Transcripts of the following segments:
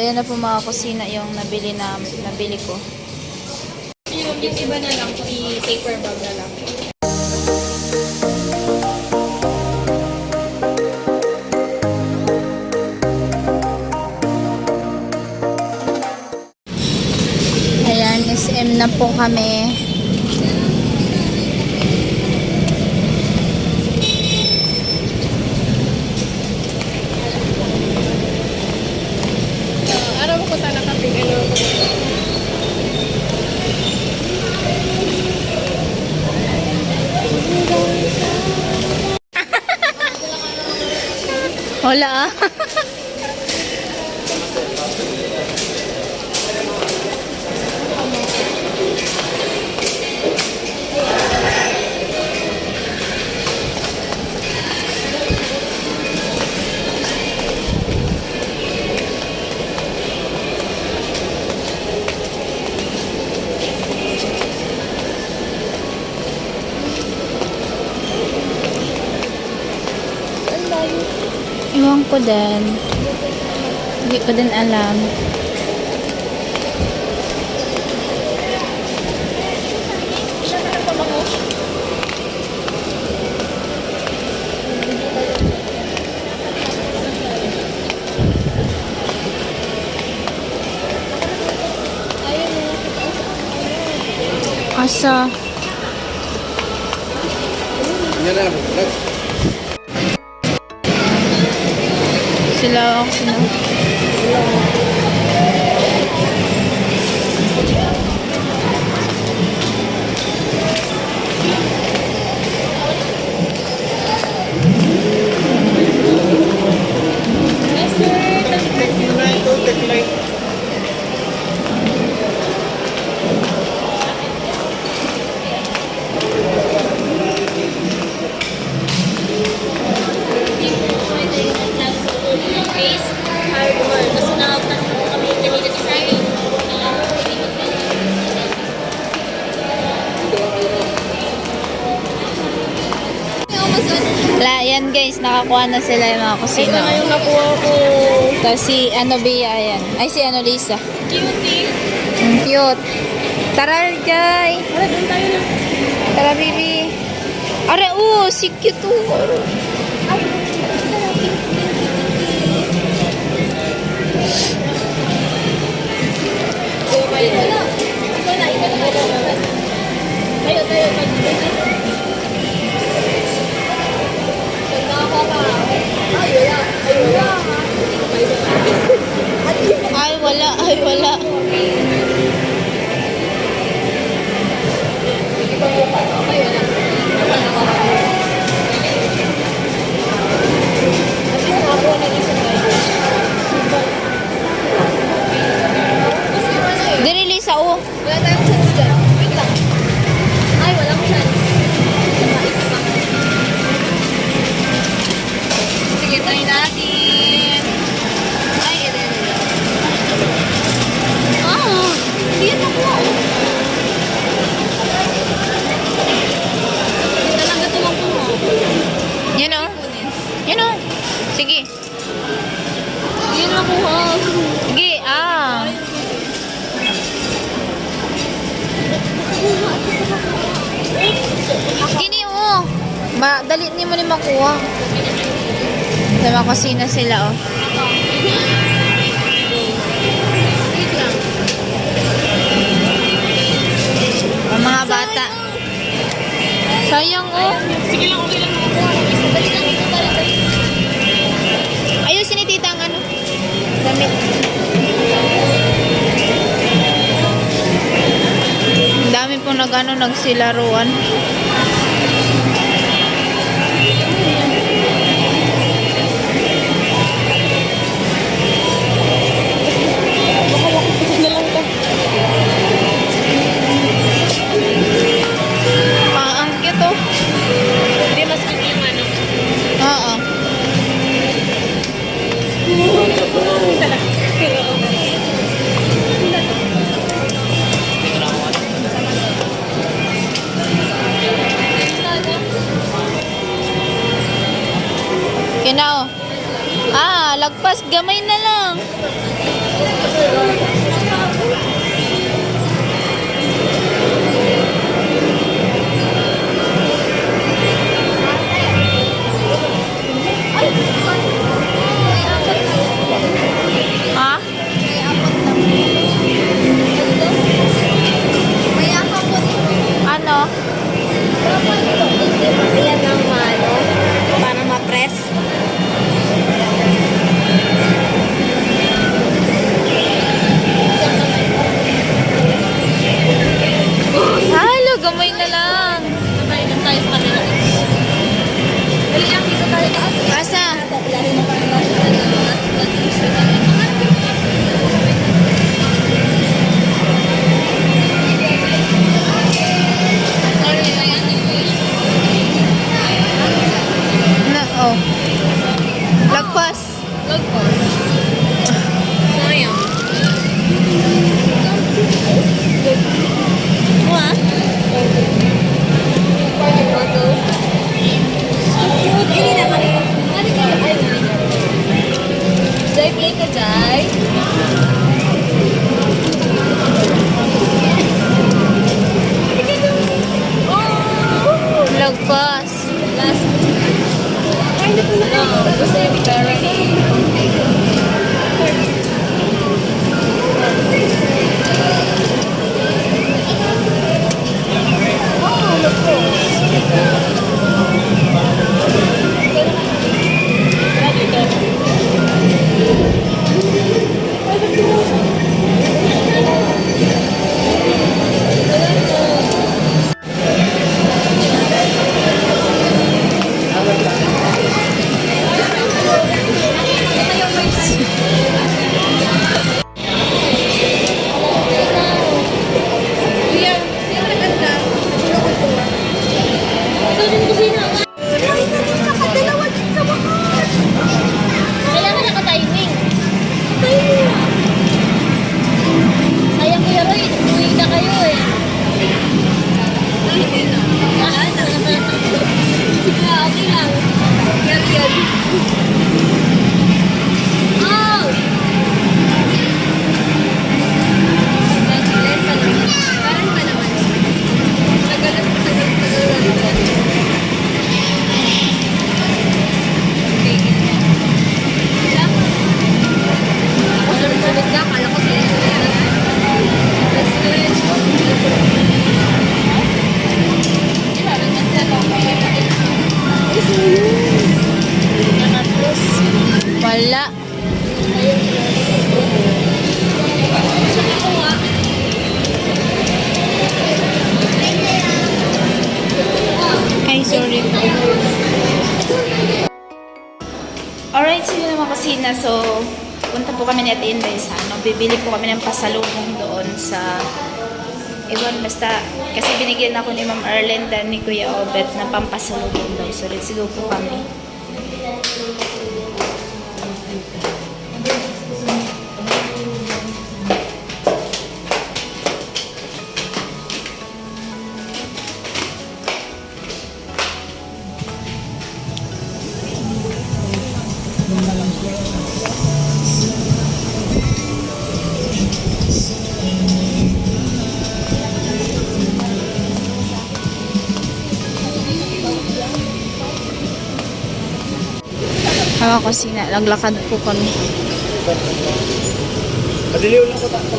ayan na po mga kusina yung nabili ko. Yung iba na lang, i-paper bag na lang. Ayan, SM na po kami. Araw ko sana kapig ano. Wala ah. Iwan ko din. Hindi ko din alam. Asa? Sila ako sila. Yan guys, nakakuha na sila yung mga kusina. Ito na yung nakuha ko. Tapos si ano Bea, yan. Ay, si ano Lisa. Cutie. Cute. Tara, Jai. Tara, doon tayo na. Tara, baby. Are, si cute to. Ay, wala. Dili Lisa, oh. Wala tayong chance dyan. Wait lang. Ay, walang chance. Sige, try natin. Ay, ito. Hindi yan nakuha. Hindi talaga ito makuha. Yan o. Yan o. Sige. Hindi yan nakuha. Sige, Kini o. Dali ni mo ni makuha. Diba kusina sila o. Ang mga bata. Sayang o. Sige lang, okay lang nakuha. Dali lang ito talaga. Ayusin ni tita ang ano. Damit. Ang dami pong nagsilaruan. Ang cute oh. Hindi, mas cute yung ano. Oo. Kinao. Lagpas. Gamay na lang. Ha? Ano? Ayan ang ano, para ma-press. Halo, gamay na lang. Sabay lang tayo sa kanila. Dali lang, dito tayo taas. Asa? Na, oh. Lagpas. Sayang. What? Cute. Ini na kami. Ano kayo? Ay, Jai, play ka, Jai. Oh! Lagpas. Last. No, gusto yung parody. Oh, look po. Kailangan naka-timing. Sayang Kuya Roy, uwi na kayo eh. Okay lang. Yan, yan. Oh! Parang ba naman? Tagal. Okay, ganyan. Ako sunod-sunod ka, kala ko sila. Let's do it. Wala. Ay, sorry. Alright, so yun naman kusina. So, punta po kami ni Ate Inday sa ano. Bibili po kami ng pasalubong doon sa ewan, basta kasi binigyan ako ni Ma'am Erlinda ni Kuya Obet ng pampasalubong daw. So, let's go po kami. Mga kusina, naglakad po kami. Madiliw lang ko takto.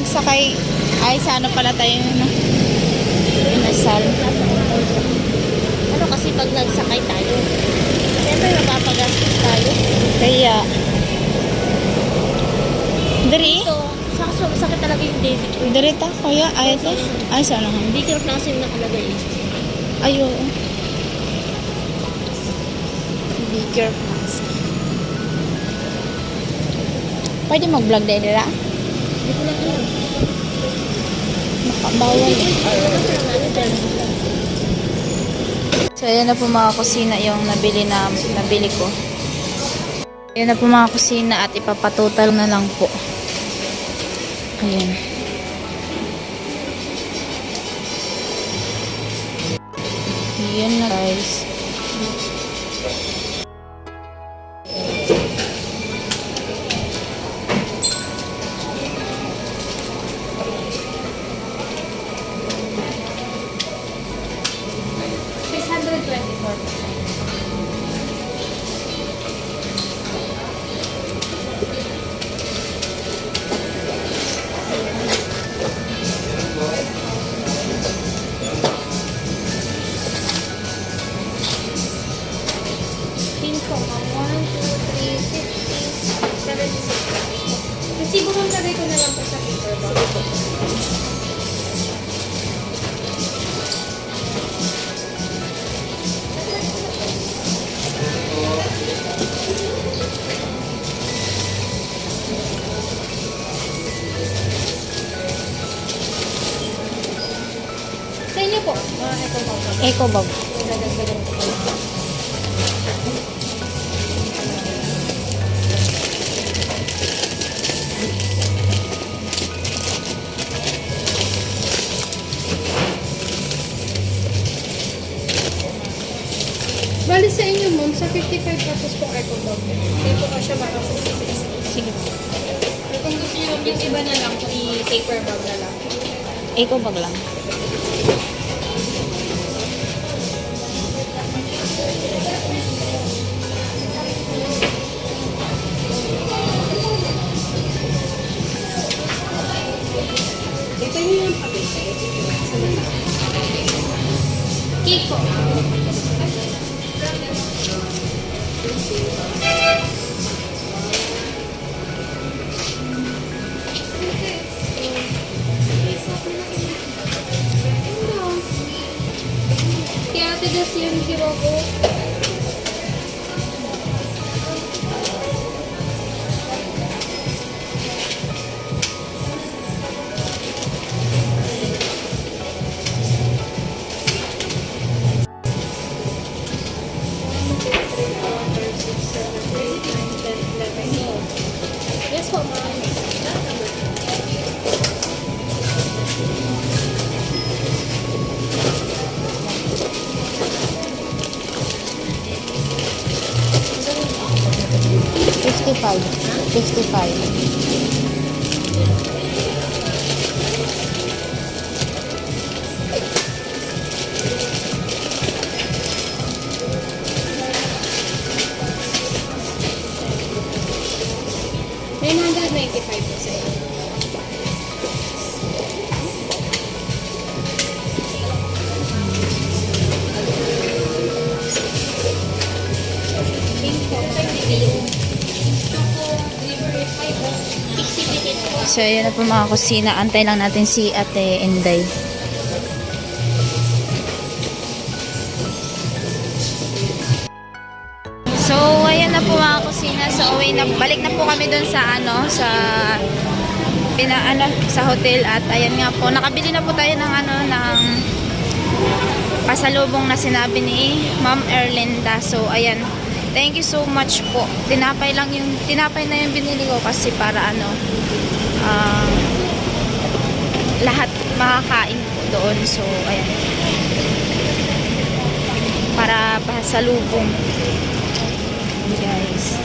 nagsakay, ay sa ano pala tayo, no? Inasal. Ano kasi pag nagsakay tayo, siyempre mapapagastos tayo. Kaya, diri? Ito, sakit talaga yung David. Diri ta, kuya, ay ito. Ay, sa ano? Hindi ko na kasi yung nakalagay. Ay, oo. Bigger Plaza. Pwede mag-vlog din nila? Hindi ko lang alam. Makabawal. So, ayan na po mga kusina yung nabili ko. Ayan na po mga kusina at ipapatotal na lang po. Ayan. Ayan na guys. Pin ko, 1, 2, 3, 50, 76. Resibo mong lagay ko na lang po sa paper bag. Sa inyo po, ito po. Eco bag. Dadagdagan ko kayo. Bali sa inyo, ma'am, sa 55 pesos po eco bag. Hindi po ka siya makakasya sa 60. Sige. Kung gusto nyo yung iba na lang, i-paper bag na lang. Eco bag lang. Ito yung Kiko. Kaya ate das yung sirogo. Yes po, ma'am. $55. $55. $995 po sa inyo. Pink po, green. So, ayan na po mga kusina. Antay lang natin si Ate Inday. So, ayan na po mga kusina. So, balik na po kami dun sa sa hotel at ayan nga po, nakabili na po tayo ng ng pasalubong na sinabi ni Ma'am Erlinda. So, ayan. Thank you so much po. Tinapay na yung binili ko kasi para lahat makakain po doon. So, ayan. Para pasalubong. Guys.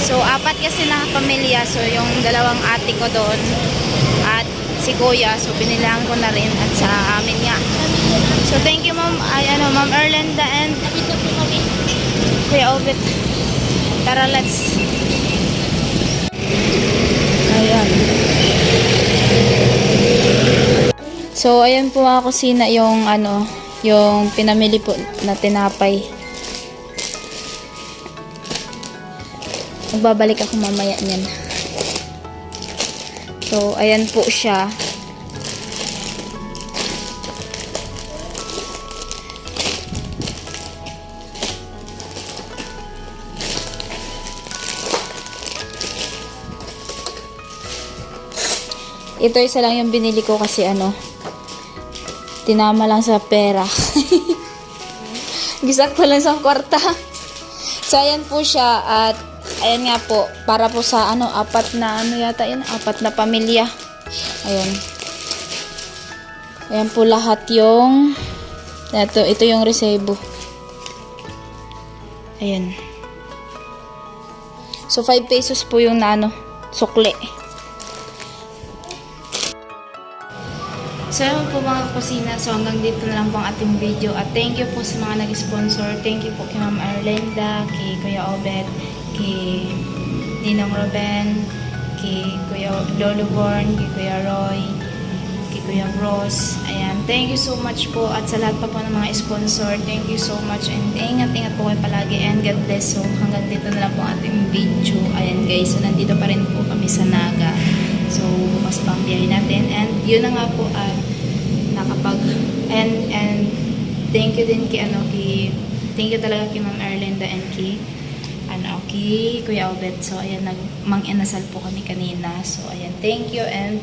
So, apat kasi na pamilya. So, yung dalawang ate ko doon at si Kuya. So, binilang ko na rin at sa amin nga. So, So thank you Ma'am, Ma'am Erlinda and Kapit na po kami. Kuya Obet. Tara, let's. Ayan. So, ayan po mga kusina yung yung pinamili po na tinapay. Magbabalik ako mamaya niyan. So, ayan po siya. Ito isa lang yung binili ko kasi tinama lang sa pera. Gisakto lang sa kwarta. So, ayan po siya at ayan nga po, para po sa apat na pamilya. Ayan. Ayan po lahat yung ito yung resebo. Ayan. So, 5 pesos po yung sukle. So, yun po mga kusina. So, hanggang dito na lang po ang ating video. At thank you po sa mga nag-sponsor. Thank you po kay Ma'am Erlinda, kay Kuya Obet, kay Ninong Ruben, kay Kuya Lolo Born, kay Kuya Roy, kay Kuya Ross. Ayan. Thank you so much po. At sa lahat pa po ng mga sponsor, thank you so much. And ingat-ingat po kayo palagi. And God bless. So, hanggang dito na lang po ang ating video. Ayan guys. So, nandito pa rin po kami sa Naga. So, bukas pa ang biyahe natin. And, yun na nga po, and thank you din thank you talaga kay Ma'am Erlinda and kay Kuya Obet. So, ayan, mang-inasal po kami kanina. So, ayan, thank you and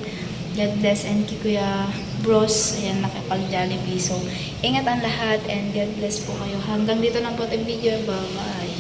God bless. And kay Kuya Bros, ayan, nakapag-Jollibee. So, ingat ang lahat and God bless po kayo. Hanggang dito lang po ang video. Bye-bye.